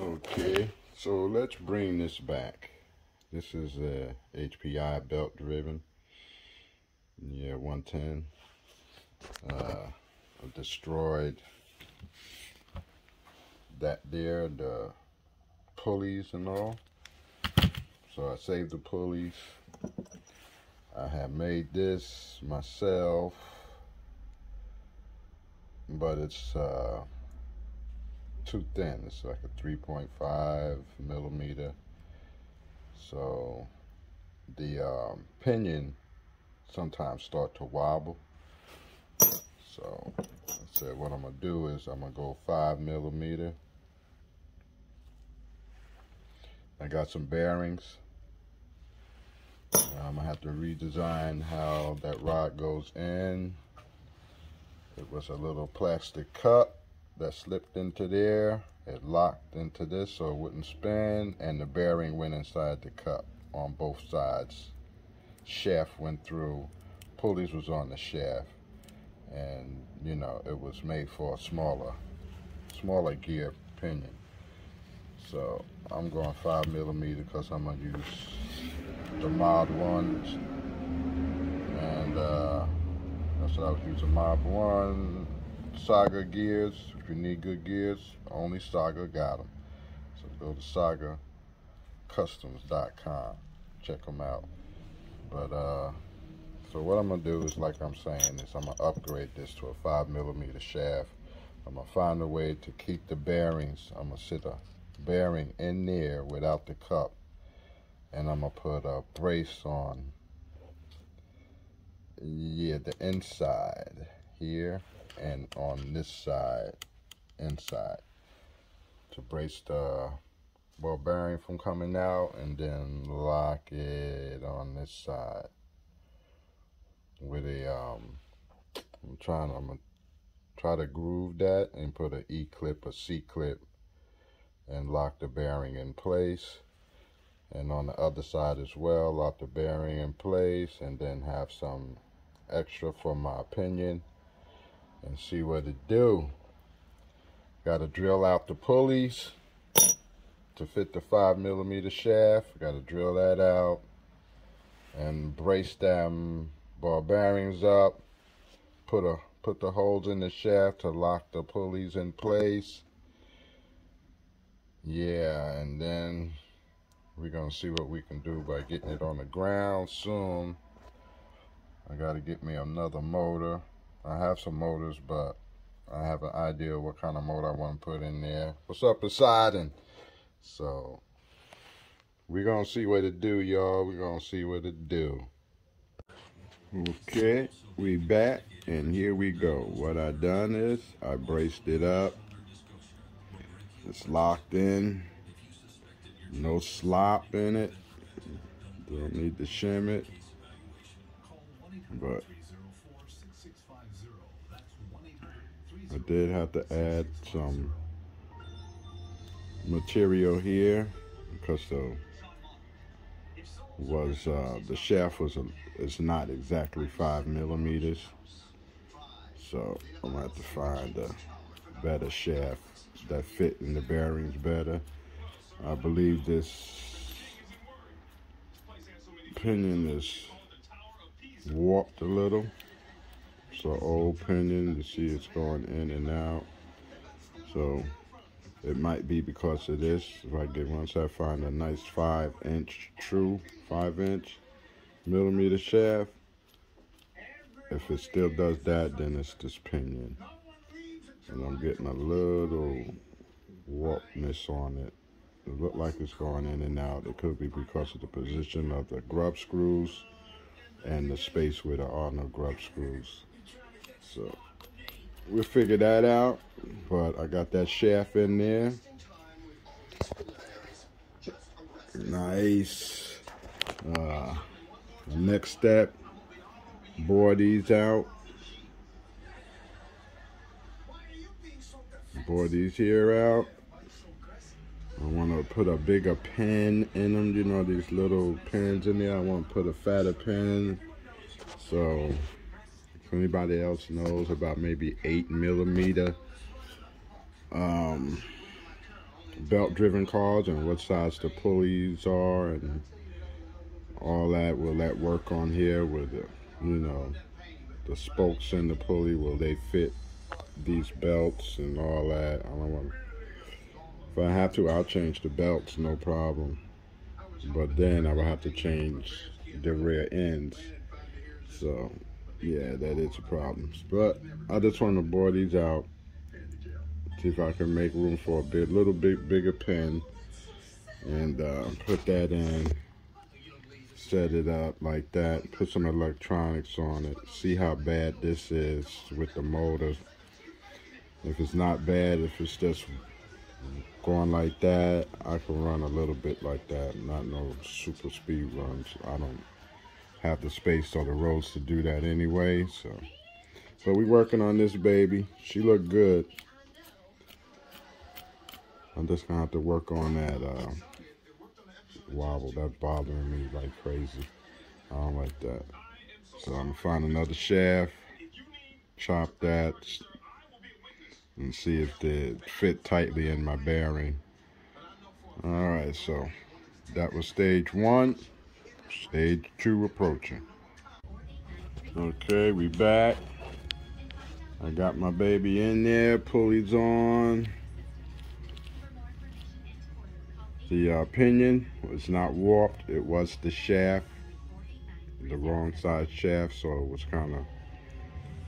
Okay, so let's bring this back. This is a HPI belt driven. Yeah, 110. I destroyed that there, the pulleys and all. So I saved the pulleys. I have made this myself, but it's too thin. It's like a 3.5 millimeter. So the pinion sometimes start to wobble. So I said what I'm gonna do is I'm gonna go 5 millimeter. I got some bearings. I'm gonna have to redesign how that rod goes in. It was a little plastic cup that slipped into there. It locked into this so it wouldn't spin, and the bearing went inside the cup on both sides. Shaft went through, pulleys was on the shaft, and you know it was made for a smaller gear pinion. So I'm going 5 millimeter because I'm gonna use the Mod 1s, and that's what I was using, Mod 1 Saga gears. If you need good gears, only Saga got them. So go to SagaCustoms.com, check them out. But so what I'm gonna do is, like I'm saying, is I'm gonna upgrade this to a 5 millimeter shaft. I'm gonna find a way to keep the bearings. I'm gonna sit a bearing in there without the cup, and I'm gonna put a brace on, yeah, the inside here and on this side inside, to brace the ball bearing from coming out, and then lock it on this side with a I'm gonna try to groove that and put an E clip, a C clip, and lock the bearing in place. And on the other side as well, lock the bearing in place, and then have some extra for my pinion and see what it do. Got to drill out the pulleys to fit the 5 millimeter shaft. Got to drill that out and brace them ball bearings up. Put the holes in the shaft to lock the pulleys in place. Yeah, and then we're gonna see what we can do by getting it on the ground soon. I gotta get me another motor. I have some motors, but I have an idea what kind of motor I want to put in there. What's up, Poseidon? So we're gonna see what it do, y'all. We're gonna see what it do. Okay, we back, and here we go. What I done is I braced it up. It's locked in. No slop in it. Don't need to shim it. But I did have to add some material here because the shaft is not exactly 5 millimeters. So I'm gonna have to find a better shaft that fit in the bearings better. I believe this pinion is warped a little. So old pinion, you see it's going in and out. So it might be because of this. If I get, once I find a nice 5-inch, true 5-inch millimeter shaft, if it still does that, then it's this pinion. And I'm getting a little warpness on it. It looks like it's going in and out. It could be because of the position of the grub screws and the space where there are no grub screws. So we'll figure that out. But I got that shaft in there. Nice. Next step, bore these out. Bore these here out. I want to put a bigger pin in them. You know, these little pins in there. I want to put a fatter pin. So if anybody else knows about maybe 8 millimeter belt-driven cars and what size the pulleys are and all that. Will that work on here with the, you know, the spokes in the pulley? Will they fit these belts and all that? I don't want. If I have to, I'll change the belts, no problem. But then I will have to change the rear ends. So yeah, that is a problem. But I just want to bore these out. See if I can make room for a little bit bigger pin and put that in, set it up like that, put some electronics on it, see how bad this is with the motor. If it's not bad, if it's just going like that, I can run a little bit like that, not no super speed runs. I don't have the space or the roads to do that anyway, so. But we working on this baby. She looked good. I'm just gonna have to work on that wobble. That's bothering me like crazy. I don't like that. So I'm gonna find another shaft, chop that, and see if they fit tightly in my bearing. Alright, so that was stage 1. Stage 2 approaching. Okay, we back. I got my baby in there, pulleys on. The pinion was not warped, it was the shaft, the wrong side shaft, so it was kind of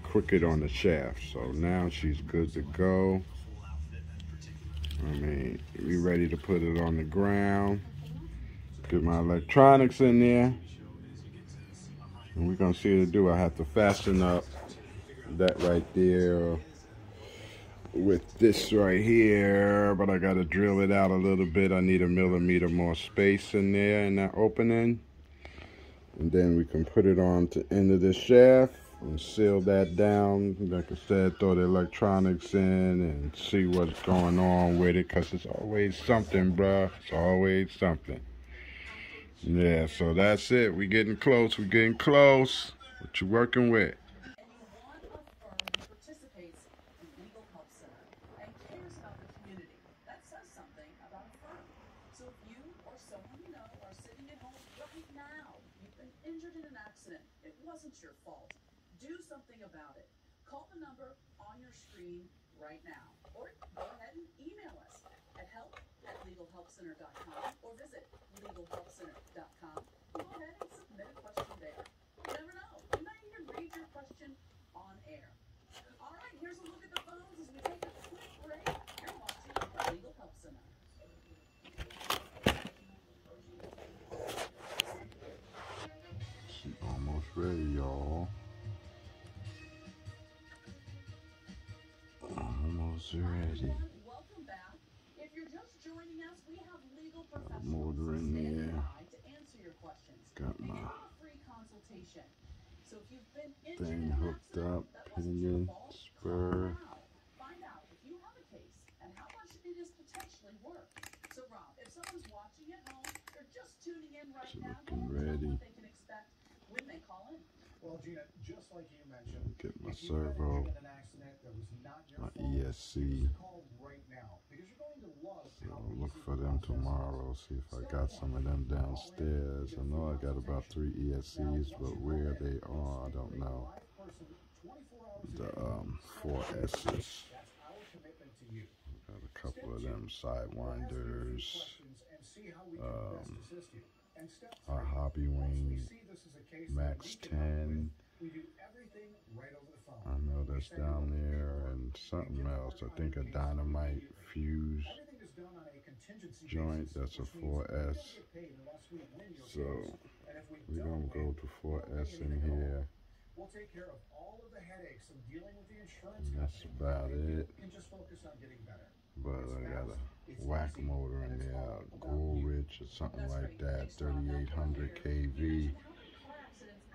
crooked on the shaft. So now she's good to go. I mean, we ready to put it on the ground. Get my electronics in there. And we're gonna see what to do. I have to fasten up that right there with this right here, but I gotta drill it out a little bit. I need 1 millimeter more space in there in that opening. And then we can put it on to the end of this shaft and seal that down. Like I said, throw the electronics in and see what's going on with it, because it's always something, bruh. It's always something. Yeah, so that's it. We're getting close. We're getting close. What you working with? So if you or someone you know are sitting at home right now, you've been injured in an accident, it wasn't your fault. Do something about it. Call the number on your screen right now. Or go ahead and email us at help@legalhelpcenter.com or visit legalhelpcenter.com. Go ahead and submit a question there. You never know. We might even read your question on air. All right, here's a look at the phones as we take a quick break. You're watching Legal Help Center. Almost ready, y'all. Almost ready. Welcome back. If you're just joining us, we have legal professionals Motor in there. to answer your questions. Got my Free consultation. So if you've been thing hooked up, pinion, spur. Find out if you have a case and how much it is potentially worth. So Rob, if someone's watching at home, they're just tuning in right now, Looking ready. what they can expect when they call in. Well, Gina, just like you mentioned, get my servo, my ESC. So I'll look for them tomorrow, see if I got some of them downstairs. I know I got about 3 ESCs, but where they are, I don't know. The 4S's. Got a couple of them sidewinders. Our Hobby Wing Max 10. I know that's down there, and something else. I think a dynamite fuse joint. That's a 4S. So we're gonna go to 4S in here. And that's about it. But I got a whack motor in there, Goldrich or something like that, 3800 kV.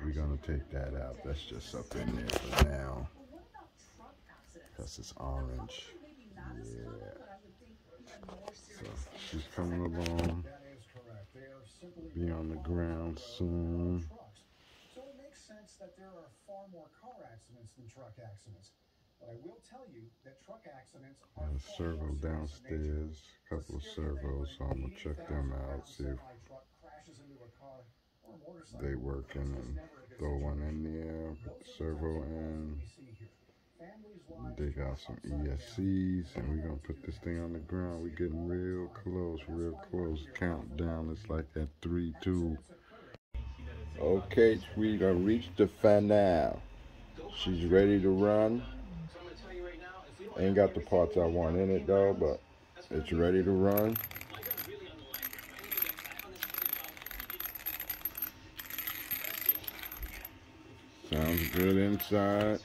We're gonna take that out. That's just up in there for now. Because it's orange. Yeah. So she's coming along. Be on the ground soon. So it makes sense that there are far more car accidents than truck accidents. But I will tell you that truck accidents are The far servo more serious in nature. downstairs, a couple of servos, so I'm gonna check them out, see if Truck crashes into a car or a motorcycle. they working, and throw one in there, put the servo in. They got some ESCs, and we're gonna put this thing on the ground. We're getting real close, real close. Countdown is like at 3, 2. Okay, we gonna reach the finale. She's ready to run. Ain't got the parts I want in it though, but it's ready to run. Sounds good inside.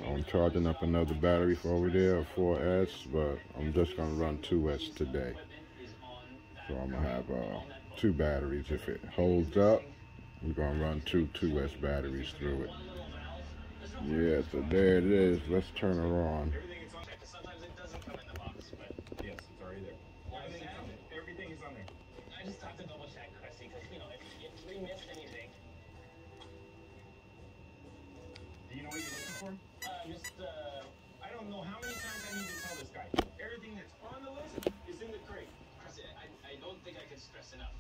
I'm charging up another battery for over there, a 4S, but I'm just gonna run 2S today. So I'm gonna have 2 batteries. If it holds up, we're gonna run 2 2S batteries through it. Yeah, so there it is. Let's turn her on. Sometimes it doesn't come in the box, but yes, it's already there. Everything is on there. I just have to double check, Chrissy, because if we missed anything. Do you know what you're looking for? I don't know how many times I need to tell this guy. Everything that's on the list is in the crate. Chrissy, I don't think I can stress enough.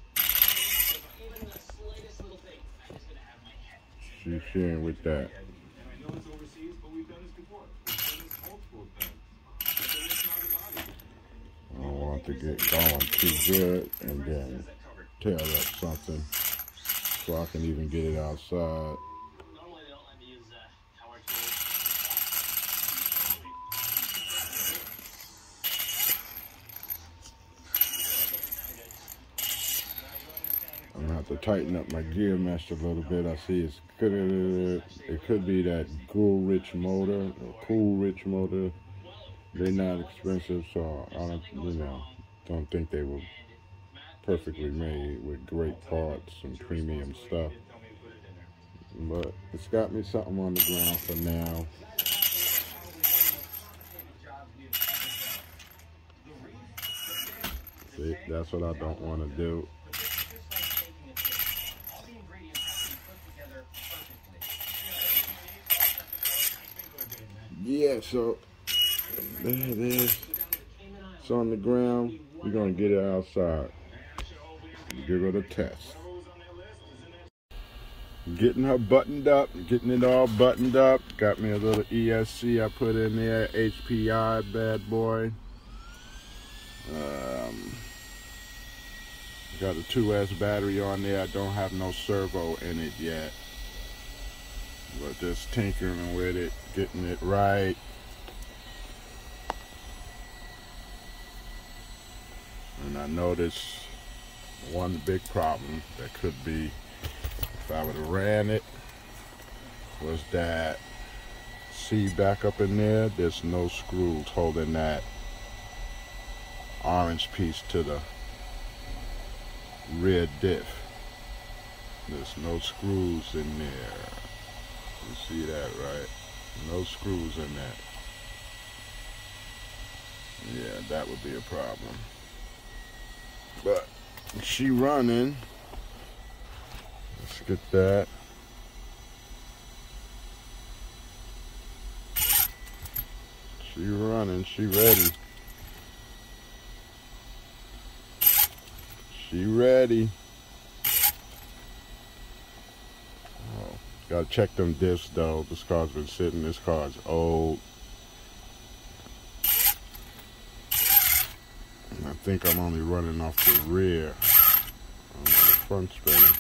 Even the slightest little thing, I'm just gonna have my head. She's sharing with that. And I know it's overseas, but we've done this before. We've done this multiple times. I don't want to get going too good and then tear up something so I can even get it outside. Normally they don't let me use power tools. I'm gonna have to tighten up my gear mesh a little bit. I see it could be that Cool Rich motor. They're not expensive, so I don't think they were perfectly made with great parts and premium stuff. But it's got me something on the ground for now. See, that's what I don't want to do. Yeah, so there it is. It's on the ground. We're gonna get it outside. Give it a test. Getting her buttoned up, getting it all buttoned up. Got me a little ESC I put in there, HPI bad boy. Got a 2S battery on there. I don't have no servo in it yet, but just tinkering with it, getting it right. And I noticed one big problem that could be, if I would have ran it, was that, see back up in there, there's no screws holding that orange piece to the rear diff. There's no screws in there. You see that, right? No screws in that. Yeah, that would be a problem. But she running. Let's get that. She running, she ready. She ready. Oh, gotta check them diffs though. This car's been sitting, this car's old. And I think I'm only running off the rear. On the front spinner.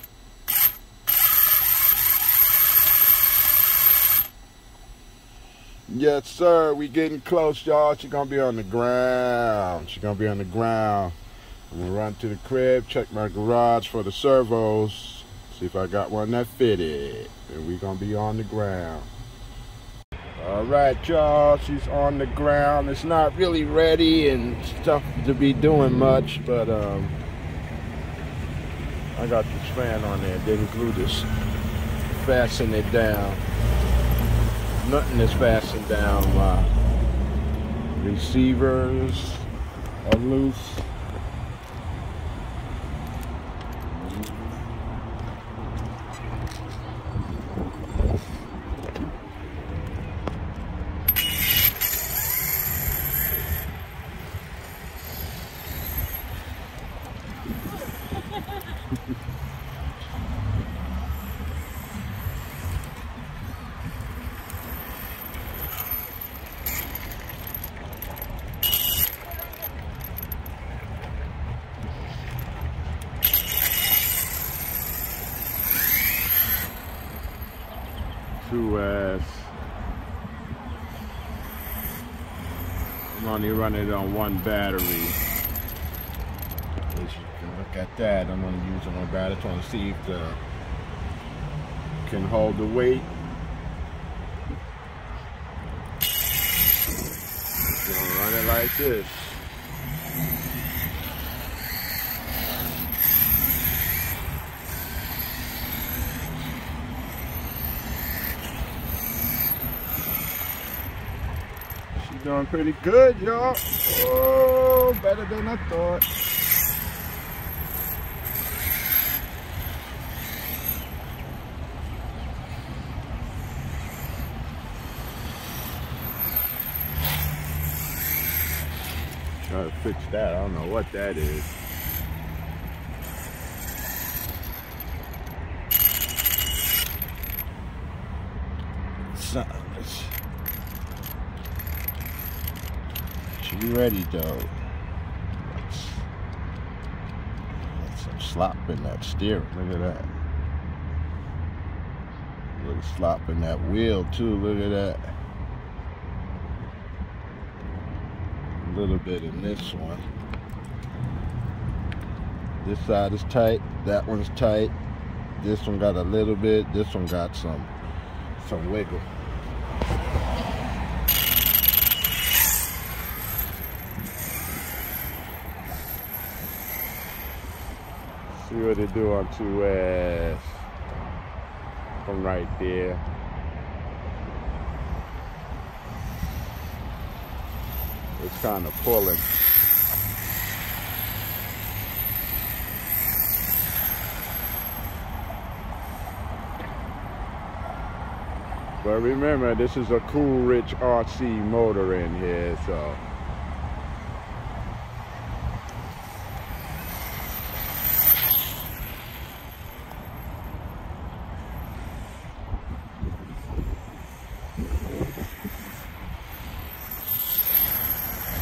Yes, sir. We getting close, y'all. She's gonna be on the ground. She's gonna be on the ground. I'm gonna run to the crib, check my garage for the servos, see if I got one that fitted. And we gonna be on the ground. All right, y'all. She's on the ground. It's not really ready and stuff to be doing much, but I got this fan on there. Didn't glue this. Fasten it down. Nothing is fastened down. My receivers are loose. I'm only running it on one battery. As you can look at that, I'm going to use it on battery. I just want to see if the can hold the weight. Gonna run it like this. Doing pretty good, y'all. Oh, better than I thought. Try to fix that. I don't know what that is. She ready though. That's some slop in that steering. Look at that. A little slop in that wheel too. Look at that. A little bit in this one. This side is tight. That one's tight. This one got a little bit. This one got some wiggle. See what they do on 2S from right there. It's kind of pulling. But remember, this is a Coolidge RC motor in here, so.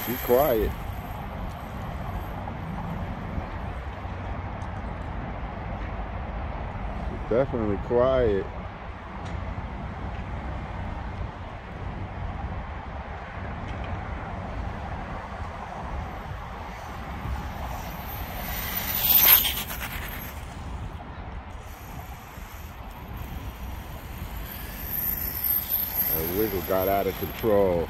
Be quiet. She's definitely quiet. That wiggle got out of control.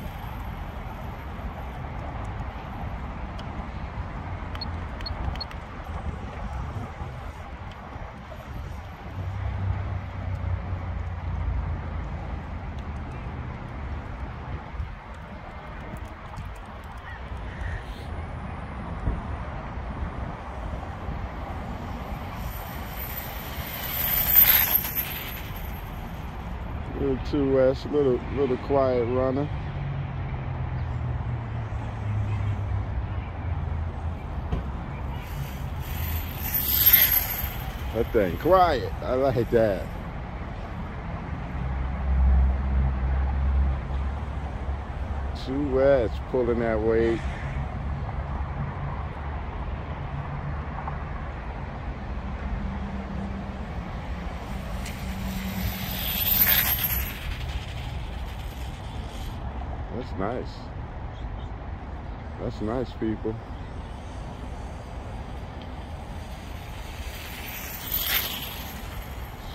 Little 2S, little quiet runner. That thing quiet. I like that. West pulling that weight. That's nice. That's nice, people.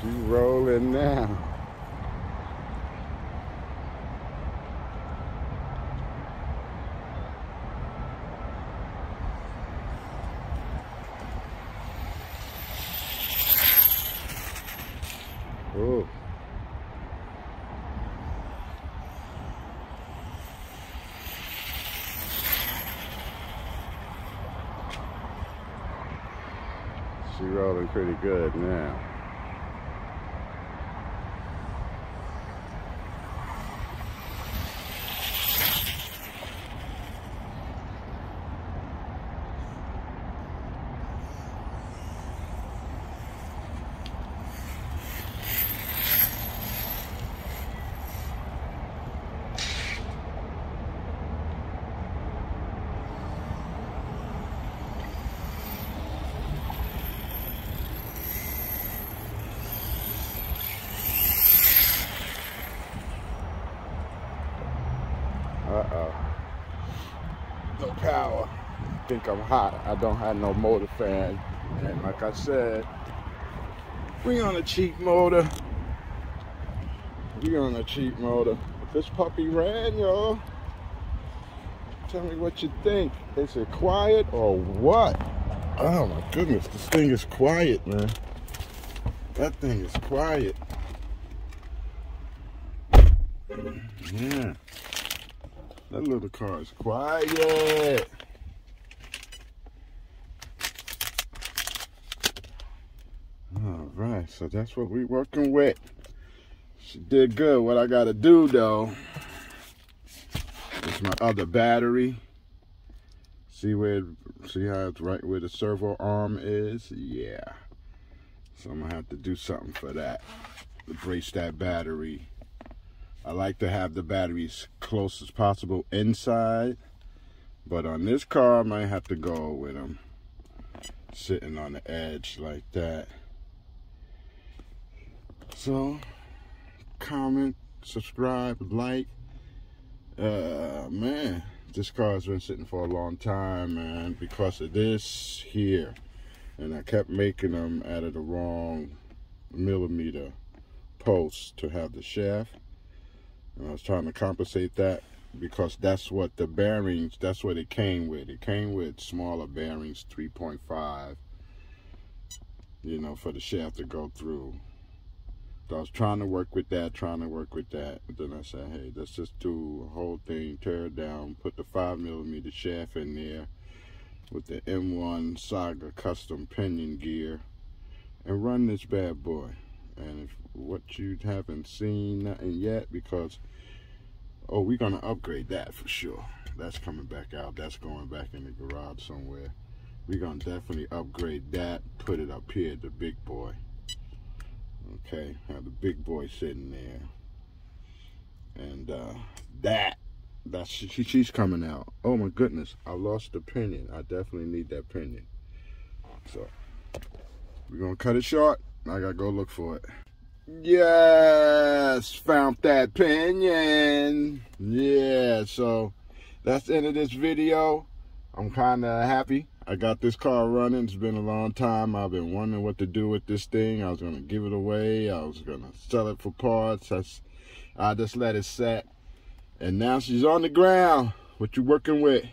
She rolling now. Oh. She rolling pretty good now. No power. I think I'm hot. I don't have no motor fan. And like I said, we on a cheap motor. We on a cheap motor. This puppy ran, y'all. Tell me what you think. Is it quiet or what? Oh my goodness, this thing is quiet, man. That thing is quiet. Yeah. That little car is quiet. All right, so that's what we working with. She did good. What I gotta do though is my other battery. See how it's right where the servo arm is? Yeah. So I'm gonna have to do something for that, to brace that battery. I like to have the battery as close as possible inside, but on this car I might have to go with them sitting on the edge like that. So comment, subscribe, like. Man, this car has been sitting for a long time, man, because of this here. And I kept making them out of the wrong millimeter posts to have the shaft. And I was trying to compensate that because that's what the bearings, that's what it came with. It came with smaller bearings, 3.5, you know, for the shaft to go through. So I was trying to work with that. But then I said, hey, let's just do a whole thing, tear it down, put the 5mm shaft in there with the M1 Saga custom pinion gear, and run this bad boy. And if what you haven't seen nothing yet, because we're gonna upgrade that for sure. That's coming back out. That's going back in the garage somewhere. We're gonna definitely upgrade that. Put it up here, the big boy. Okay, have the big boy sitting there, and she's coming out. Oh my goodness, I lost the pinion. I definitely need that pinion. So we're gonna cut it short. I gotta go look for it. Yes, found that pinion. Yeah, so that's the end of this video. I'm kind of happy. I got this car running. It's been a long time. I've been wondering what to do with this thing. I was going to give it away. I was going to sell it for parts. I just let it set. And now she's on the ground. What you working with?